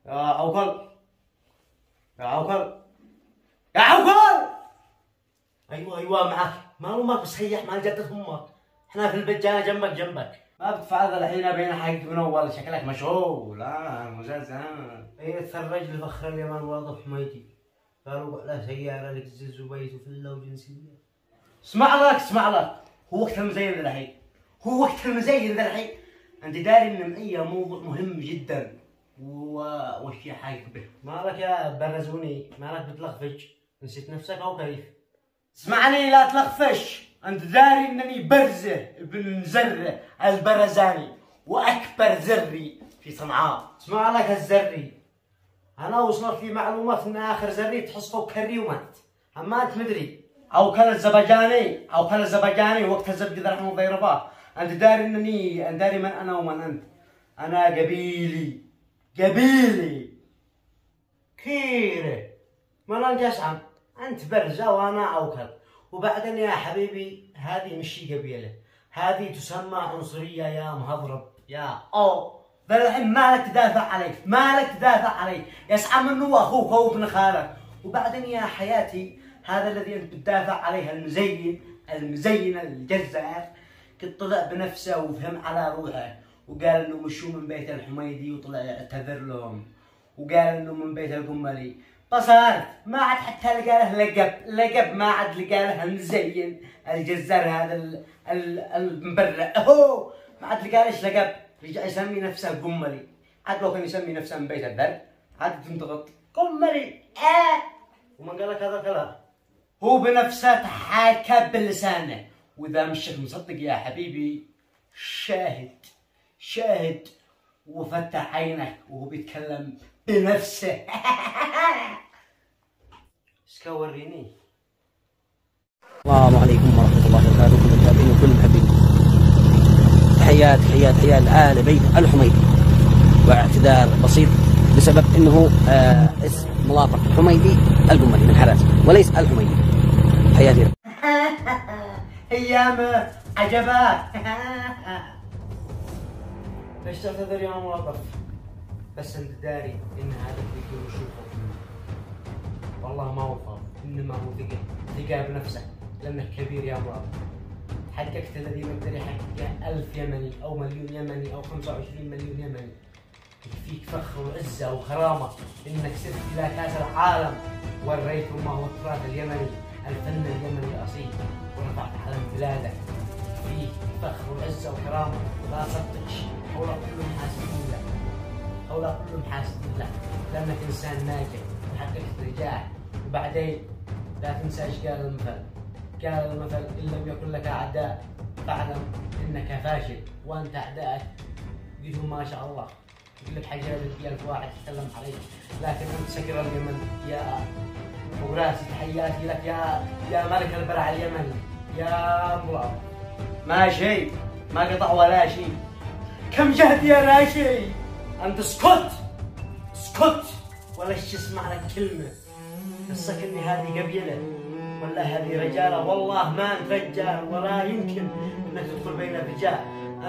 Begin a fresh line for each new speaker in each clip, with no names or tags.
يا عوكل، يا عوكل، يا عوكل. ايوه معك. ما امك بصيح مال جدة امك. احنا في البيت جانا جنبك. ما بتفعل الحين بين حقك من اول. شكلك مشغول. لا مزاز. ايه تفرج لفخر اليمن واضح حميدي. قالوا له سيارة لك زز وبيت وفلة وجنسية. اسمع لك. هو وقت المزين ذا الحين. انت داري ان معي موضوع مهم جدا وش حاجك به. مالك يا برزوني؟ مالك بتلخفش؟ نسيت نفسك او كيف؟ اسمعني لا تلخفش. انت داري انني برزه ابن زره البرزاني واكبر زري في صنعاء. اسمع لك الزري، انا وصلت لي معلومات ان اخر زري تحصفه كري ومات. اما انت مدري او كان الزبجاني وقت الزبد ذا رحمه الله يرضاه. انت داري من انا ومن انت. انا قبيلي كيره. ما انت اسعم. انت برزه وانا عوكل. وبعدين يا حبيبي هذه مش قبيله، هذه تسمى عنصريه يا مهضرب يا الحين مالك تدافع علي. يسعى منه اخوك وابن خالك. وبعدين يا حياتي هذا الذي انت بتدافع عليه المزين الجزار قد طلع بنفسه وفهم على روحه وقال انه مشوا من بيت الحميدي وطلع يعتذر لهم وقال انه من بيت القملي. بصارت ما عاد حتى لقى له لقب ما عاد لقى له المزين الجزار هذا المبرع. ما عاد لقى له لقب. رجع يسمي نفسه قملي. عاد لو كان يسمي نفسه من بيت البر عاد تنضغط قملي. ومن قال لك هذا الكلام؟ هو بنفسه تحاكى بلسانه. واذا مشك مصدق يا حبيبي شاهد وفتح عينك وهو بيتكلم بنفسه. اسكا وريني.
السلام عليكم ورحمة الله وبركاته. كل المتابعين وكل المحبين، تحيات لآل بيت الحميدي. واعتذار بسيط بسبب انه اسم ملاطق حميدي القملي من حراس وليس الحميدي. حياتي.
ايام عجبات. ليش تعتذر يا ملاطف؟ بس انت داري ان هذا الفيديو وشوفه والله ما هو فاضي، انما هو ثقة بنفسك لانك كبير يا ملاطف. حققت الذي ما يقدر يحققه 1000 يمني او مليون يمني او 25 مليون يمني. يكفيك فخر وعزة وكرامة انك سرت الى كاس العالم وريتهم ما هو التراث اليمني، الفن اليمني الاصيل، ورفعت علم بلادك. يكفيك فخر وعزة وكرامة. لا صدقش. هؤلاء كلهم حاسدين لك لانك انسان ناجح وحققت نجاح. وبعدين لا تنسى ايش قال المثل ان لم يكن لك اعداء فاعلم انك فاشل. وانت اعدائك قلتهم ما شاء الله يقلب حجر في 1000 واحد يتكلم عليك، لكن انت سكر اليمن يا ابو راسي. تحياتي لك يا ملك البرع اليمني يا ملاط. ما شيء ما قطع ولا شيء. كم جهد يا راشي. انت اسكت ولا اسمع لك كلمه. قصك اني هذه قبيله ولا هذه رجاله؟ والله ما انت رجال ولا يمكن انك تدخل بين الرجال.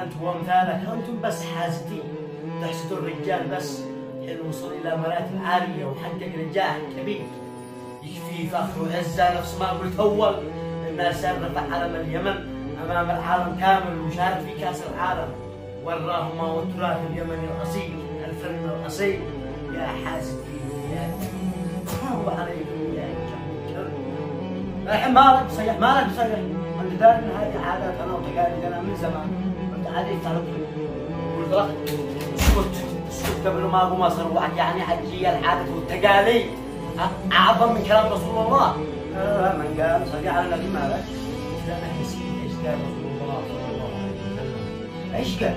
انت وامثالك انتم بس حاسدين، تحسدوا الرجال بس حين وصل الى مراتب عاليه وحقق نجاح كبير. يكفي فخر وعزه نفس ما قلت اول. الناس رفع علم اليمن امام العالم كامل وشارك في كاس العالم. وراهم ما هو التراث اليمني الاصيل، الفن الاصيل. يا حاسدين يا توب عليكم يا كلب. الحين مالك بصيح. انت داري ان هذه عاداتنا وتقاليدنا من زمان. انت عادي تعرفني. قلت لك اسكت قبل ما اقوم اصر. يعني عجي العادات والتقاليد اعظم من كلام رسول الله. من قال صلي على النبي مالك؟ لانك نسيت ايش قال رسول الله صلى الله عليه وسلم. ايش قال؟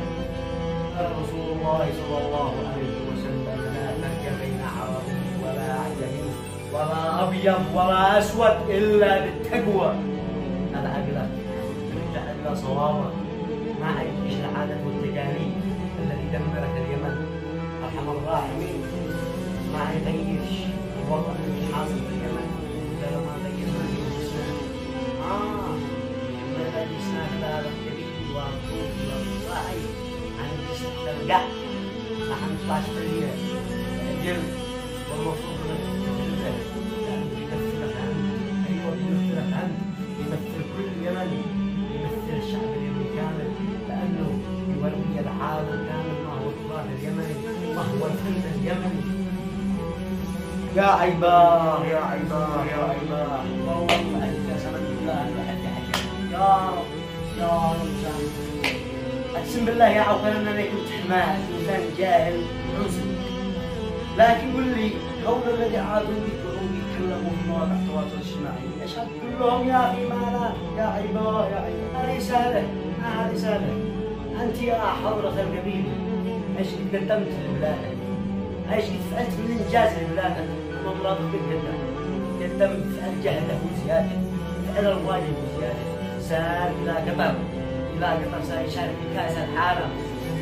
قال رسول الله صلى الله عليه وسلم لا فرق بين عربي ولا عجمي ولا ابيض ولا اسود الا بالتقوى. هذا عقلك ارجع الى صوابك. ما عيش العادات والتقاليد التي دمرت اليمن. ارحم الراحمين ما يغيرش الوضع اللي حاصل في اليمن الا لما غيرنا الاسلام. من الاسلام هذا الكبير والطول والراعي عن الاستحلال. لا ما حنطلعش في الكل، والمفروض انك تستغله لانه يمثلك انت. ايوه يمثلك انت، يمثل كل يمني، يمثل الشعب اليمني كامل، لانه يوري العالم كامل ما هو التراث اليمني، ما هو الفن اليمني. يا عيباه يا عيباه يا عيباه، والله انت سبب الله يا رب يا رب. اقسم بالله يا عوكل ان انا كنت حمار انسان جاهل عنصري، لكن قل لي هؤلاء الذي عادوا بك وهم يتكلموا في مواقع التواصل الاجتماعي اشهد كلهم يا اخي ما يا عيباه يا عيباه. هذه سهله، هذه سهله. انت يا حضره القبيله ايش قدمت لبلادك؟ ايش فعلت من انجاز لبلادك؟ والله قدم فعل جهده وزياده، فعل الواجب وزياده. سار الى قطر سيشارك في كاس العالم،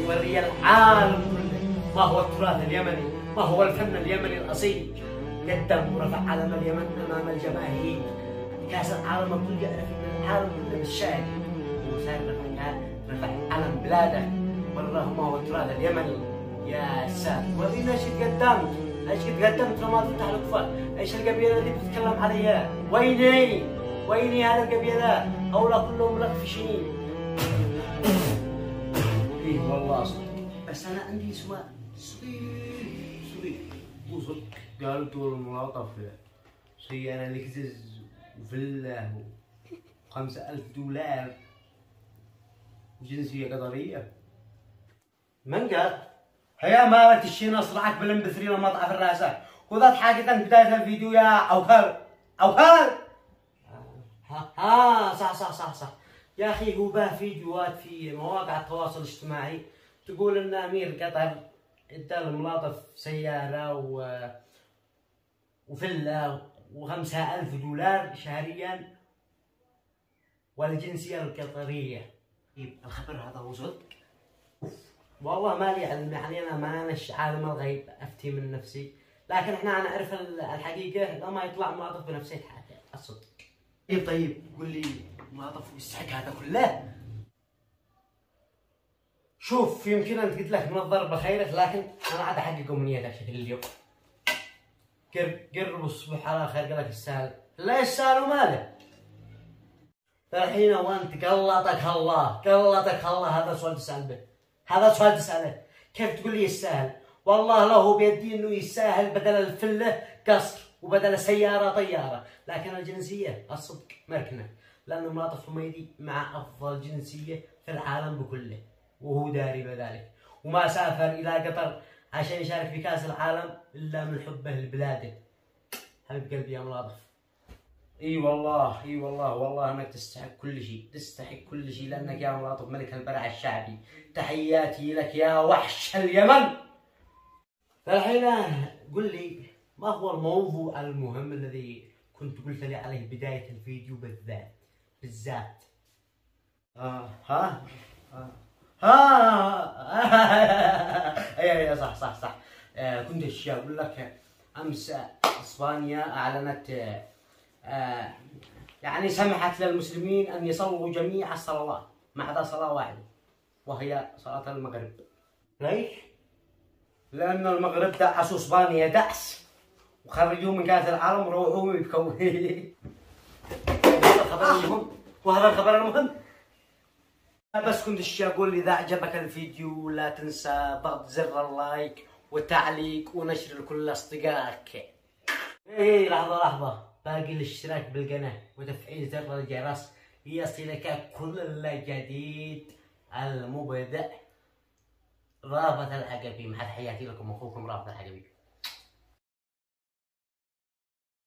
يوري العالم كله ما هو التراث اليمني، ما هو الفن اليمني الاصيل. قدم ورفع علم اليمن امام الجماهير. كاس العالم الكل يعرف ان العالم كله بالشاهد، وصار رفع علم بلاده، وراه ما هو التراث اليمني. يا ساتر، ورينا ايش قدمت، ايش قدمت لما تفتح الاطفال، ايش القبيله اللي بتتكلم عليها؟ ويني هذه القبيله؟ هؤلاء كلهم ملفشين. ايه والله صدق، بس انا عندي سؤال صغير مو صدق. قالوا طول الملاطف سيارة لكزز وفيلا $5000 وجنسية قطرية. من قال؟ هيا ما تشين اصرعك بالمبثرين ومطعف الراسة، وذات حاجة بداية الفيديو يا عوكل. صح يا اخي. هو باه فيديوهات في مواقع التواصل الاجتماعي تقول ان امير قطر ادى الملاطف سيارة وفيلا $5000 شهريا والجنسية القطرية. الخبر هذا هو صدق؟ والله ما لي علم، يعني انا ما نش عالم الغيب افتي من نفسي، لكن احنا نعرف الحقيقه لما يطلع ملاطف بنفسيه حاجه الصدق. طيب قول لي ملاطف يستحق هذا كله؟ شوف يمكن انت قلت لك من الضربه خيرك، لكن انا عاد احقق امنيتك شكل اليوم. قرب الصبح على خير قال لك السهل، لا السهل وماله. الحين وانت قلطك الله هذا سؤال تسال به، هذا سؤال تسأله. كيف تقول لي يستاهل؟ والله له بيدي انه يستاهل بدل الفله قصر وبدل السياره طياره، لكن الجنسيه الصدق مركنه، لانه ملاطف حميدي مع افضل جنسيه في العالم بكله، وهو داري بذلك، وما سافر الى قطر عشان يشارك في كاس العالم الا من حبه لبلاده. حبيب قلبي يا ملاطف. اي والله انك تستحق كل شيء لانك يا ملاطف ملك البرع الشعبي. تحياتي لك يا وحش اليمن. فالحين قل لي ما هو الموضوع المهم الذي كنت قلت لي عليه بداية الفيديو بالذات؟ اي صح. كنت اقول لك امس اسبانيا اعلنت يعني سمحت للمسلمين ان يصلوا جميع الصلوات ما عدا صلاة واحدة، وهي صلاة المغرب. ليش؟ لأن المغرب دعسوا اسبانيا دعس وخرجوه من كأس العالم وروحوا يبكوا. وهذا الخبر المهم. بس كنت اقول اذا عجبك الفيديو لا تنسى ضغط زر اللايك والتعليق ونشر لكل اصدقائك. لحظة باقي الاشتراك بالقناة وتفعيل زر الجرس ليصلك كل جديد المبدأ. رافت العقبي، مع تحياتي لكم اخوكم رافت العقبي.